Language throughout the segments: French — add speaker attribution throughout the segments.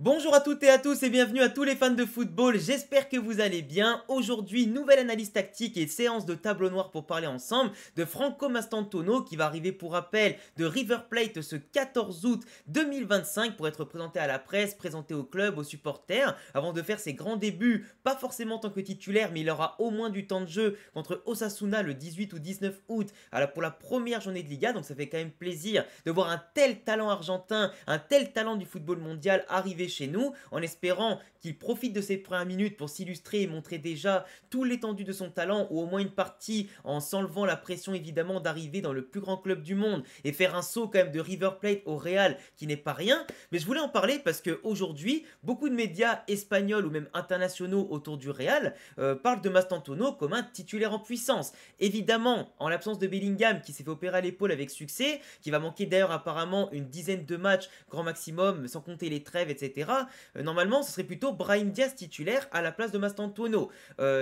Speaker 1: Bonjour à toutes et à tous et bienvenue à tous les fans de football, j'espère que vous allez bien. Aujourd'hui, nouvelle analyse tactique et séance de tableau noir pour parler ensemble de Franco Mastantuono qui va arriver pour rappel de River Plate ce 14 août 2025 pour être présenté à la presse, présenté au club, aux supporters, avant de faire ses grands débuts, pas forcément en tant que titulaire, mais il aura au moins du temps de jeu contre Osasuna le 18 ou 19 août pour la première journée de Liga, donc ça fait quand même plaisir de voir un tel talent argentin, un tel talent du football mondial arriver chez nous, en espérant qu'il profite de ses premières minutes pour s'illustrer et montrer déjà tout l'étendue de son talent, ou au moins une partie, en s'enlevant la pression évidemment d'arriver dans le plus grand club du monde et faire un saut quand même de River Plate au Real qui n'est pas rien. Mais je voulais en parler parce qu'aujourd'hui, beaucoup de médias espagnols ou même internationaux autour du Real parlent de Mastantuono comme un titulaire en puissance. Évidemment, en l'absence de Bellingham qui s'est fait opérer à l'épaule avec succès, qui va manquer d'ailleurs apparemment une dizaine de matchs grand maximum, sans compter les trêves, etc. Normalement, ce serait plutôt Brahim Diaz titulaire à la place de Mastantuono.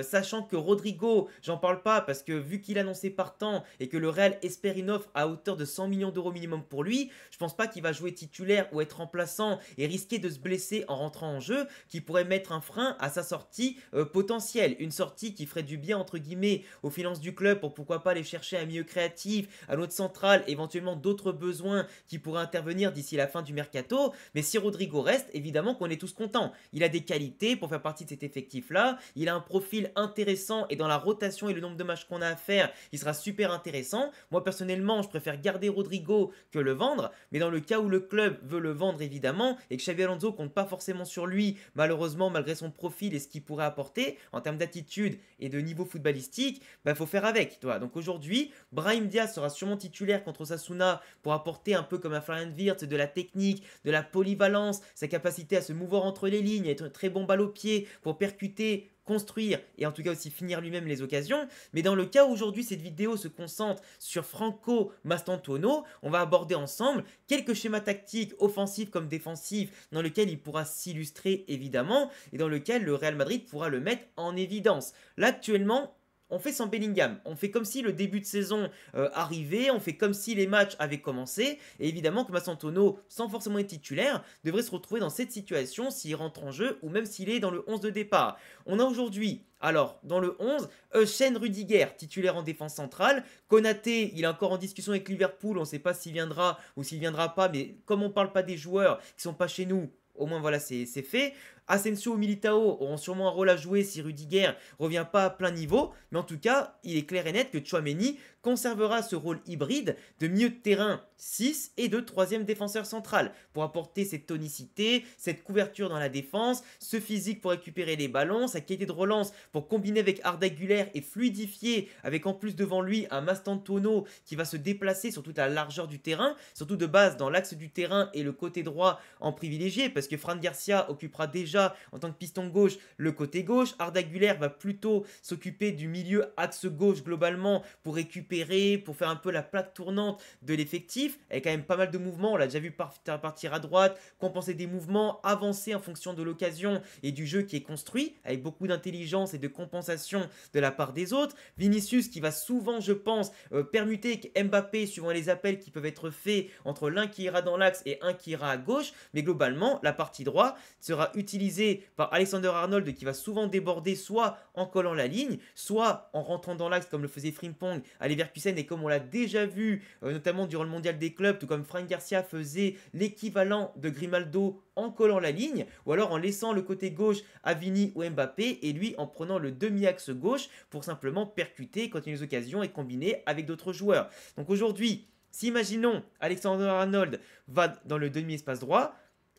Speaker 1: Sachant que Rodrigo, j'en parle pas parce que vu qu'il a annoncé partant et que le Real espère une offre à hauteur de 100 millions d'euros minimum pour lui, je pense pas qu'il va jouer titulaire ou être remplaçant et risquer de se blesser en rentrant en jeu, qui pourrait mettre un frein à sa sortie potentielle. Une sortie qui ferait du bien entre guillemets aux finances du club pour pourquoi pas aller chercher un milieu créatif, à l'autre centrale, éventuellement d'autres besoins qui pourraient intervenir d'ici la fin du mercato. Mais si Rodrigo reste, évidemment qu'on est tous contents. Il a des qualités pour faire partie de cet effectif-là, il a un profil intéressant et dans la rotation et le nombre de matchs qu'on a à faire, il sera super intéressant. Moi personnellement, je préfère garder Rodrigo que le vendre, mais dans le cas où le club veut le vendre évidemment et que Xabi Alonso compte pas forcément sur lui, malheureusement malgré son profil et ce qu'il pourrait apporter en termes d'attitude et de niveau footballistique, bah faut faire avec. Donc aujourd'hui, Brahim Diaz sera sûrement titulaire contre Osasuna pour apporter un peu comme un Florian Wirtz de la technique, de la polyvalence, sa capacité à se mouvoir entre les lignes, à être un très bon balle au pied pour percuter, construire et en tout cas aussi finir lui-même les occasions. Mais dans le cas où aujourd'hui cette vidéo se concentre sur Franco Mastantuono, on va aborder ensemble quelques schémas tactiques offensifs comme défensifs dans lesquels il pourra s'illustrer évidemment et dans lequel le Real Madrid pourra le mettre en évidence. Là actuellement, on fait sans Bellingham, on fait comme si le début de saison arrivait, on fait comme si les matchs avaient commencé, et évidemment que Mastantuono, sans forcément être titulaire, devrait se retrouver dans cette situation s'il rentre en jeu ou même s'il est dans le 11 de départ. On a aujourd'hui, alors, dans le 11, Shane Rudiger, titulaire en défense centrale. Konaté, il est encore en discussion avec Liverpool, on ne sait pas s'il viendra ou s'il viendra pas, mais comme on ne parle pas des joueurs qui sont pas chez nous, au moins voilà, c'est fait. Asensio ou Militao auront sûrement un rôle à jouer si Rudiger revient pas à plein niveau, mais en tout cas, il est clair et net que Tchouaméni conservera ce rôle hybride de milieu de terrain 6 et de troisième défenseur central pour apporter cette tonicité, cette couverture dans la défense, ce physique pour récupérer les ballons, sa qualité de relance pour combiner avec Arda Güler et fluidifier avec en plus devant lui un Mastantuono qui va se déplacer sur toute la largeur du terrain, surtout de base dans l'axe du terrain et le côté droit en privilégié parce que Fran Garcia occupera déjà en tant que piston gauche le côté gauche. Arda Güler va plutôt s'occuper du milieu axe gauche globalement pour récupérer, pour faire un peu la plaque tournante de l'effectif, avec quand même pas mal de mouvements. On l'a déjà vu partir à droite, compenser des mouvements, avancer en fonction de l'occasion et du jeu qui est construit, avec beaucoup d'intelligence et de compensation de la part des autres. Vinicius qui va souvent, je pense, permuter avec Mbappé suivant les appels qui peuvent être faits entre l'un qui ira dans l'axe et un qui ira à gauche, mais globalement la partie droite sera utilisée par Alexander Arnold qui va souvent déborder soit en collant la ligne, soit en rentrant dans l'axe comme le faisait Frimpong à Leverkusen et comme on l'a déjà vu notamment durant le mondial des clubs, tout comme Fran Garcia faisait l'équivalent de Grimaldo en collant la ligne, ou alors en laissant le côté gauche à Vini ou Mbappé et lui en prenant le demi-axe gauche pour simplement percuter quand il y a des occasions et combiner avec d'autres joueurs. Donc aujourd'hui, si imaginons Alexander Arnold va dans le demi-espace droit,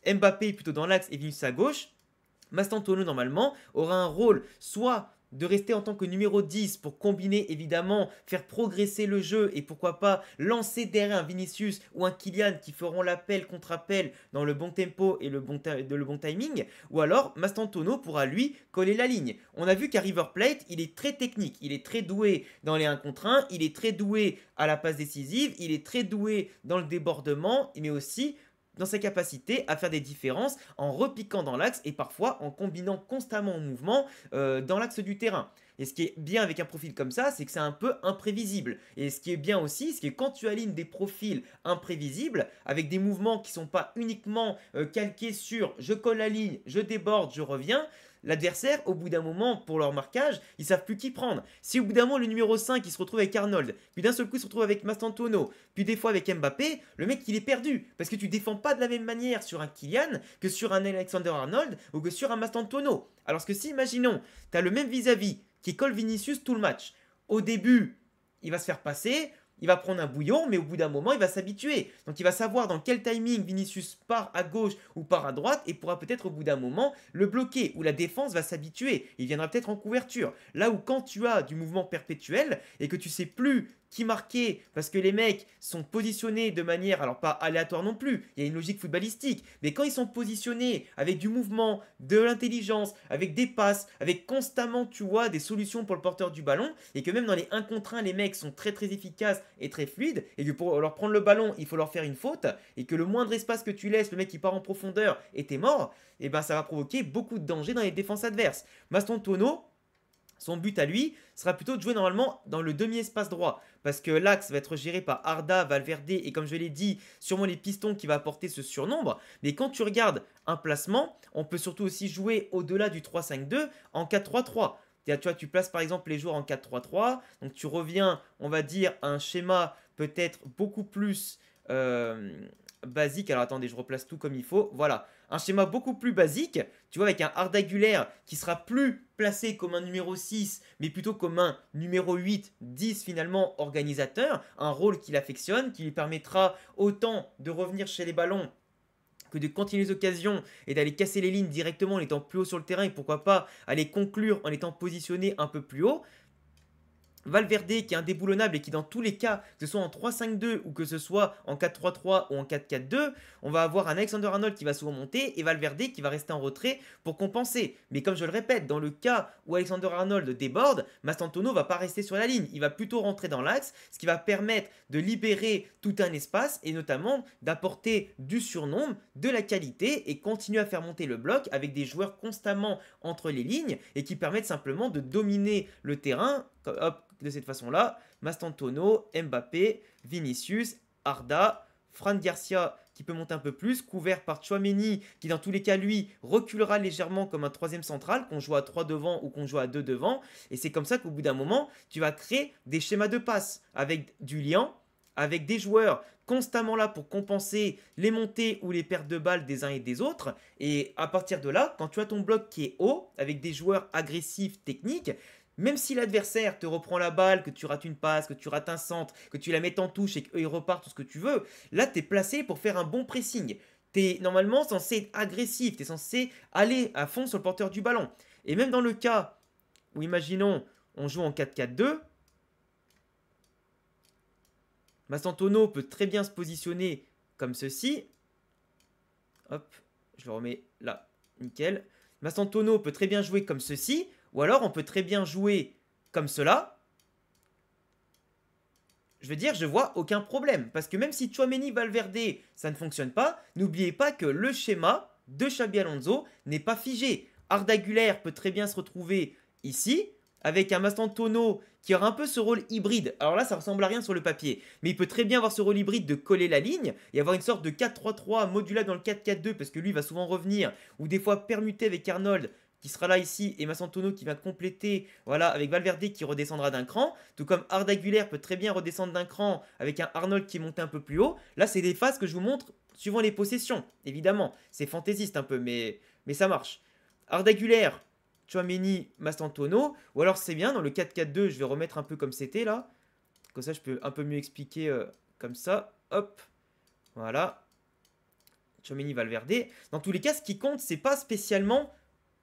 Speaker 1: Mbappé est plutôt dans l'axe et Vinicius à gauche, Mastantuono normalement aura un rôle soit de rester en tant que numéro 10 pour combiner évidemment, faire progresser le jeu et pourquoi pas lancer derrière un Vinicius ou un Kylian qui feront l'appel contre appel dans le bon tempo et le bon timing, ou alors Mastantuono pourra lui coller la ligne. On a vu qu'à River Plate, il est très technique, il est très doué dans les 1 contre 1, il est très doué à la passe décisive, il est très doué dans le débordement, mais aussi dans sa capacité à faire des différences en repiquant dans l'axe et parfois en combinant constamment en mouvement dans l'axe du terrain. Et ce qui est bien avec un profil comme ça, c'est que c'est un peu imprévisible. Et ce qui est bien aussi, c'est que quand tu alignes des profils imprévisibles, avec des mouvements qui ne sont pas uniquement calqués sur je colle la ligne, je déborde, je reviens, l'adversaire, au bout d'un moment, pour leur marquage, ils savent plus qui prendre. Si au bout d'un moment, le numéro 5, il se retrouve avec Arnold, puis d'un seul coup, il se retrouve avec Mastantuono, puis des fois avec Mbappé, le mec, il est perdu. Parce que tu défends pas de la même manière sur un Kylian que sur un Alexander Arnold ou que sur un Mastantuono. Alors que si, imaginons, tu as le même vis-à-vis qui colle Vinicius tout le match. Au début, il va se faire passer, il va prendre un bouillon, mais au bout d'un moment, il va s'habituer. Donc il va savoir dans quel timing Vinicius part à gauche ou part à droite et pourra peut-être au bout d'un moment le bloquer, ou la défense va s'habituer. Il viendra peut-être en couverture. Là où quand tu as du mouvement perpétuel et que tu sais plus qui marquer parce que les mecs sont positionnés de manière, alors pas aléatoire non plus, il y a une logique footballistique, mais quand ils sont positionnés avec du mouvement, de l'intelligence, avec des passes, avec constamment, tu vois, des solutions pour le porteur du ballon, et que même dans les 1 contre 1, les mecs sont très très efficaces et très fluides, et que pour leur prendre le ballon, il faut leur faire une faute, et que le moindre espace que tu laisses, le mec qui part en profondeur et t'es mort, et ben ça va provoquer beaucoup de danger dans les défenses adverses. Mastantuono, son but à lui sera plutôt de jouer normalement dans le demi-espace droit. Parce que l'axe va être géré par Arda, Valverde et comme je l'ai dit, sûrement les pistons qui va apporter ce surnombre. Mais quand tu regardes un placement, on peut surtout aussi jouer au-delà du 3-5-2 en 4-3-3. Tu vois, tu places par exemple les joueurs en 4-3-3. Donc tu reviens, on va dire, à un schéma peut-être beaucoup plus basique. Alors attendez, je replace tout comme il faut. Voilà, un schéma beaucoup plus basique, tu vois, avec un Arda Güler qui sera plus placé comme un numéro 6, mais plutôt comme un numéro 8, 10 finalement organisateur, un rôle qu'il affectionne, qui lui permettra autant de revenir chez les ballons que de continuer les occasions et d'aller casser les lignes directement en étant plus haut sur le terrain et pourquoi pas aller conclure en étant positionné un peu plus haut. Valverde qui est indéboulonnable et qui dans tous les cas, que ce soit en 3-5-2 ou que ce soit en 4-3-3 ou en 4-4-2, on va avoir un Alexander Arnold qui va souvent monter et Valverde qui va rester en retrait pour compenser. Mais comme je le répète, dans le cas où Alexander Arnold déborde, Mastantuono va pas rester sur la ligne, il va plutôt rentrer dans l'axe, ce qui va permettre de libérer tout un espace et notamment d'apporter du surnombre, de la qualité et continuer à faire monter le bloc avec des joueurs constamment entre les lignes et qui permettent simplement de dominer le terrain. Hop, de cette façon-là, Mastantuono, Mbappé, Vinicius, Arda, Fran Garcia qui peut monter un peu plus, couvert par Tchouaméni qui dans tous les cas lui reculera légèrement comme un troisième central, qu'on joue à 3 devant ou qu'on joue à 2 devant, et c'est comme ça qu'au bout d'un moment, tu vas créer des schémas de passe avec du lien, avec des joueurs constamment là pour compenser les montées ou les pertes de balles des uns et des autres. Et à partir de là, quand tu as ton bloc qui est haut, avec des joueurs agressifs, techniques, même si l'adversaire te reprend la balle, que tu rates une passe, que tu rates un centre, que tu la mets en touche et qu'il repart tout ce que tu veux, là tu es placé pour faire un bon pressing. Tu es normalement censé être agressif, tu es censé aller à fond sur le porteur du ballon. Et même dans le cas où, imaginons, on joue en 4-4-2, Mastantuono peut très bien se positionner comme ceci. Hop, je le remets là, nickel. Mastantuono peut très bien jouer comme ceci, ou alors on peut très bien jouer comme cela. Je veux dire, je vois aucun problème. Parce que même si Tchouaméni, Valverde, ça ne fonctionne pas, n'oubliez pas que le schéma de Xabi Alonso n'est pas figé. Arda Güler peut très bien se retrouver ici, avec un Mastantuono qui aura un peu ce rôle hybride. Alors là, ça ressemble à rien sur le papier. Mais il peut très bien avoir ce rôle hybride de coller la ligne et avoir une sorte de 4-3-3 modulable dans le 4-4-2 parce que lui va souvent revenir. Ou des fois permuter avec Arnold qui sera là ici et Mastantuono qui va compléter, voilà, avec Valverde qui redescendra d'un cran. Tout comme Arda Güler peut très bien redescendre d'un cran avec un Arnold qui est monté un peu plus haut. Là, c'est des phases que je vous montre suivant les possessions. Évidemment, c'est fantaisiste un peu, mais ça marche. Arda Güler, Tchouaméni, Mastantuono, ou alors c'est bien, dans le 4-4-2, je vais remettre un peu comme c'était là. Comme ça, je peux un peu mieux expliquer comme ça. Hop, voilà. Tchouaméni, Valverde. Dans tous les cas, ce qui compte, c'est pas spécialement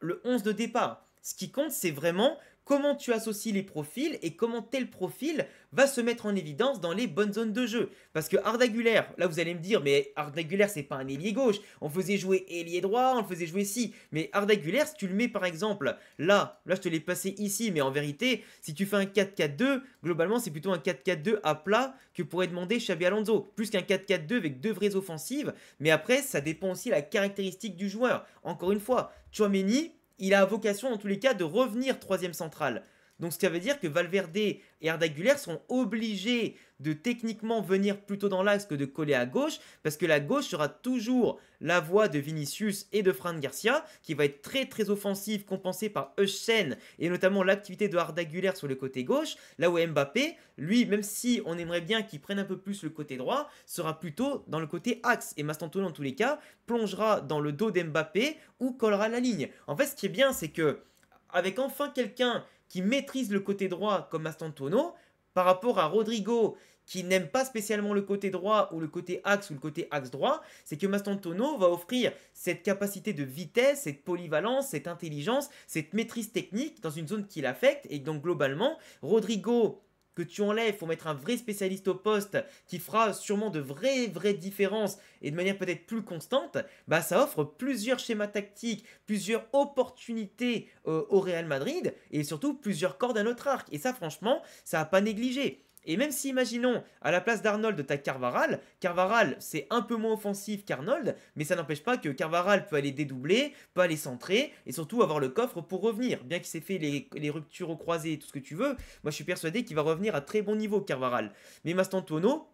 Speaker 1: le 11 de départ. Ce qui compte, c'est vraiment comment tu associes les profils et comment tel profil va se mettre en évidence dans les bonnes zones de jeu. Parce que Arda Güler, là vous allez me dire, mais Arda Güler c'est pas un ailier gauche, on faisait jouer ailier droit, on le faisait jouer ci. Mais Arda Güler, si tu le mets par exemple là je te l'ai passé ici, mais en vérité, si tu fais un 4-4-2, globalement c'est plutôt un 4-4-2 à plat que pourrait demander Xabi Alonso. Plus qu'un 4-4-2 avec deux vraies offensives, mais après ça dépend aussi de la caractéristique du joueur. Encore une fois, Tchouaméni, il a vocation en tous les cas de revenir troisième central. Donc ça veut dire que Valverde et Arda Güler sont obligés de techniquement venir plutôt dans l'axe que de coller à gauche, parce que la gauche sera toujours la voie de Vinicius et de Fran Garcia, qui va être très très offensive, compensée par Eushen, et notamment l'activité de Arda Güler sur le côté gauche, là où Mbappé, lui, même si on aimerait bien qu'il prenne un peu plus le côté droit, sera plutôt dans le côté axe, et Mastantuono dans tous les cas, plongera dans le dos d'Mbappé ou collera la ligne. En fait, ce qui est bien, c'est que avec enfin quelqu'un qui maîtrise le côté droit comme Mastantuono, par rapport à Rodrigo qui n'aime pas spécialement le côté droit ou le côté axe ou le côté axe droit, c'est que Mastantuono va offrir cette capacité de vitesse, cette polyvalence, cette intelligence, cette maîtrise technique dans une zone qui l'affecte. Et donc globalement, Rodrigo que tu enlèves, il faut mettre un vrai spécialiste au poste qui fera sûrement de vraies différences et de manière peut-être plus constante, bah ça offre plusieurs schémas tactiques, plusieurs opportunités au Real Madrid et surtout plusieurs cordes à notre arc. Et ça franchement, ça n'a pas négligé. Et même si, imaginons, à la place d'Arnold, tu as Carvajal, Carvajal, c'est un peu moins offensif qu'Arnold, mais ça n'empêche pas que Carvajal peut aller dédoubler, peut aller centrer, et surtout avoir le coffre pour revenir. Bien qu'il s'est fait les ruptures au croisé et tout ce que tu veux, moi je suis persuadé qu'il va revenir à très bon niveau, Carvajal. Mais Mastantuono,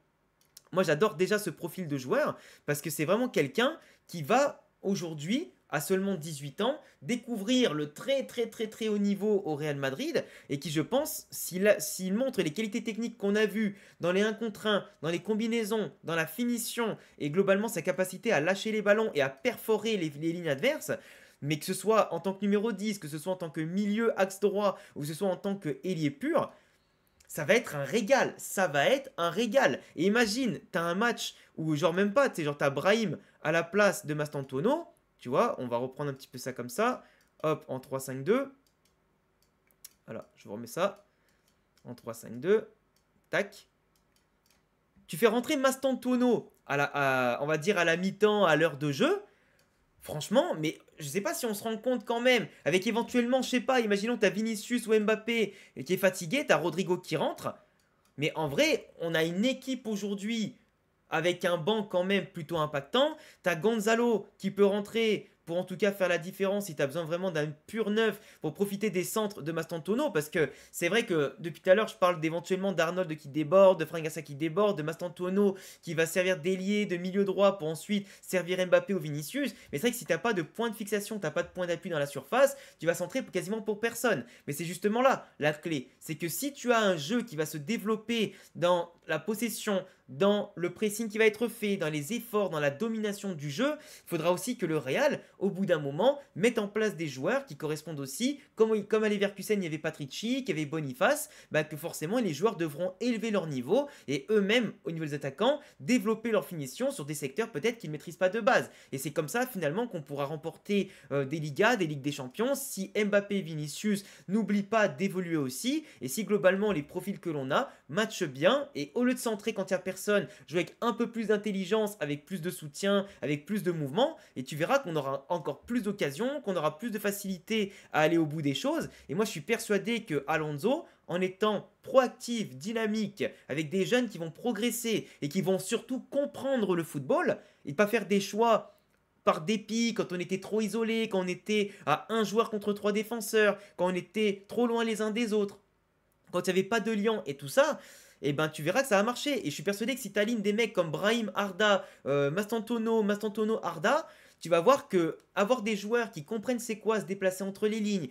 Speaker 1: moi j'adore déjà ce profil de joueur, parce que c'est vraiment quelqu'un qui va aujourd'hui à seulement 18 ans, découvrir le très haut niveau au Real Madrid et qui, je pense, s'il montre les qualités techniques qu'on a vues dans les 1 contre 1, dans les combinaisons, dans la finition et globalement sa capacité à lâcher les ballons et à perforer les lignes adverses, mais que ce soit en tant que numéro 10, que ce soit en tant que milieu axe droit ou que ce soit en tant que ailier pur, ça va être un régal, ça va être un régal. Et imagine, t'as un match où genre même pas, tu sais, genre t'as Brahim à la place de Mastantuono. Tu vois, on va reprendre un petit peu ça comme ça. Hop, en 3-5-2. Voilà, je vous remets ça. En 3-5-2. Tac. Tu fais rentrer Mastantuono on va dire à la mi-temps, à l'heure de jeu. Franchement, mais je sais pas si on se rend compte quand même, avec éventuellement, je sais pas, imaginons t'as Vinicius ou Mbappé qui est fatigué, t'as Rodrigo qui rentre. Mais en vrai, on a une équipe aujourd'hui avec un banc quand même plutôt impactant. T'as Gonzalo qui peut rentrer pour en tout cas faire la différence si tu as besoin vraiment d'un pur neuf pour profiter des centres de Mastantuono, parce que c'est vrai que depuis tout à l'heure je parle d'éventuellement d'Arnold qui déborde, de Fran Garcia qui déborde, de Mastantuono qui va servir d'ailier, de milieu droit pour ensuite servir Mbappé ou Vinicius, mais c'est vrai que si tu n'as pas de point de fixation, tu n'as pas de point d'appui dans la surface, tu vas centrer quasiment pour personne. Mais c'est justement là la clé, c'est que si tu as un jeu qui va se développer dans la possession, dans le pressing qui va être fait, dans les efforts, dans la domination du jeu, il faudra aussi que le Real, au bout d'un moment, mette en place des joueurs qui correspondent aussi, comme à Leverkusen, il y avait Patrici, qu'il y avait Boniface, bah que forcément les joueurs devront élever leur niveau et eux-mêmes, au niveau des attaquants, développer leur finition sur des secteurs peut-être qu'ils ne maîtrisent pas de base. Et c'est comme ça finalement qu'on pourra remporter des Ligas, des Ligues des Champions, si Mbappé et Vinicius n'oublient pas d'évoluer aussi, et si globalement les profils que l'on a matchent bien, et au lieu de centrer quand il n'y a personne, jouer avec un peu plus d'intelligence, avec plus de soutien, avec plus de mouvement, et tu verras qu'on aura encore plus d'occasions, qu'on aura plus de facilité à aller au bout des choses. Et moi je suis persuadé que Alonso, en étant proactif, dynamique, avec des jeunes qui vont progresser et qui vont surtout comprendre le football, et pas faire des choix par dépit, quand on était trop isolé, quand on était à un joueur contre 3 défenseurs, quand on était trop loin les uns des autres, quand il n'y avait pas de lien et tout ça, et ben tu verras que ça va marcher. Et je suis persuadé que si tu alignes des mecs comme Brahim, Arda, Mastantuono, Arda, tu vas voir que avoir des joueurs qui comprennent c'est quoi se déplacer entre les lignes,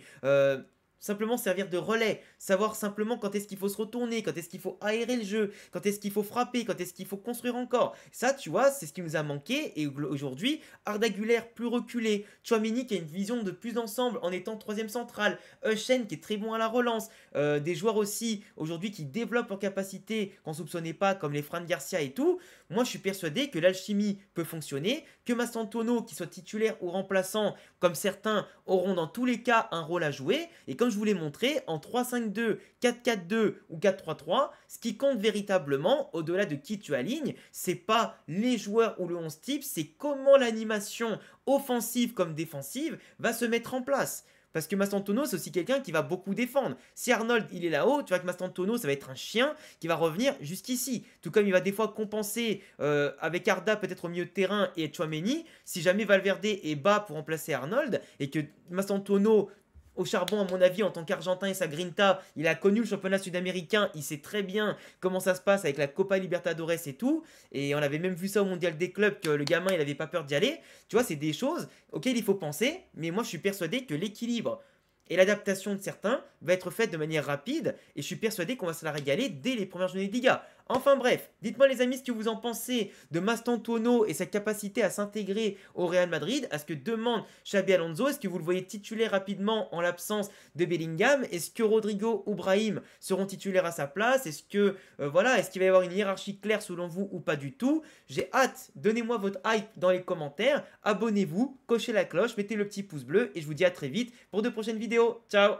Speaker 1: simplement servir de relais, savoir simplement quand est-ce qu'il faut se retourner, quand est-ce qu'il faut aérer le jeu, quand est-ce qu'il faut frapper, quand est-ce qu'il faut construire encore. Ça, tu vois, c'est ce qui nous a manqué. Et aujourd'hui, Arda Güler plus reculé, Tchouaméni qui a une vision de plus d'ensemble en étant troisième central, Eushen qui est très bon à la relance, des joueurs aussi aujourd'hui qui développent leur capacité qu'on ne soupçonnait pas, comme les Fran Garcia et tout. Moi, je suis persuadé que l'alchimie peut fonctionner, que Mastantuono, qui soit titulaire ou remplaçant, comme certains, auront dans tous les cas un rôle à jouer. Et comme je vous l'ai montré, en 3-5-2, 4-4-2 ou 4-3-3, ce qui compte véritablement, au-delà de qui tu alignes, c'est pas les joueurs ou le 11 type, c'est comment l'animation offensive comme défensive va se mettre en place. Parce que Mastantuono, c'est aussi quelqu'un qui va beaucoup défendre. Si Arnold, il est là-haut, tu vois que Mastantuono, ça va être un chien qui va revenir jusqu'ici. Tout comme il va des fois compenser avec Arda peut-être au milieu de terrain et Tchouaméni. Si jamais Valverde est bas pour remplacer Arnold et que Mastantuono au charbon, à mon avis, en tant qu'Argentin et sa grinta. Il a connu le championnat sud-américain, il sait très bien comment ça se passe avec la Copa Libertadores et tout. Et on avait même vu ça au Mondial des clubs, que le gamin, il avait pas peur d'y aller. Tu vois, c'est des choses auxquelles il faut penser, mais moi, je suis persuadé que l'équilibre et l'adaptation de certains va être faite de manière rapide, et je suis persuadé qu'on va se la régaler dès les premières journées de Liga. Enfin bref, dites-moi les amis ce que vous en pensez de Mastantuono et sa capacité à s'intégrer au Real Madrid. À ce que demande Xabi Alonso, est-ce que vous le voyez titulaire rapidement en l'absence de Bellingham? Est-ce que Rodrigo ou Brahim seront titulaires à sa place? Est-ce que voilà, est-ce qu'il va y avoir une hiérarchie claire selon vous ou pas du tout? J'ai hâte, donnez-moi votre hype dans les commentaires, abonnez-vous, cochez la cloche, mettez le petit pouce bleu et je vous dis à très vite pour de prochaines vidéos. Ciao!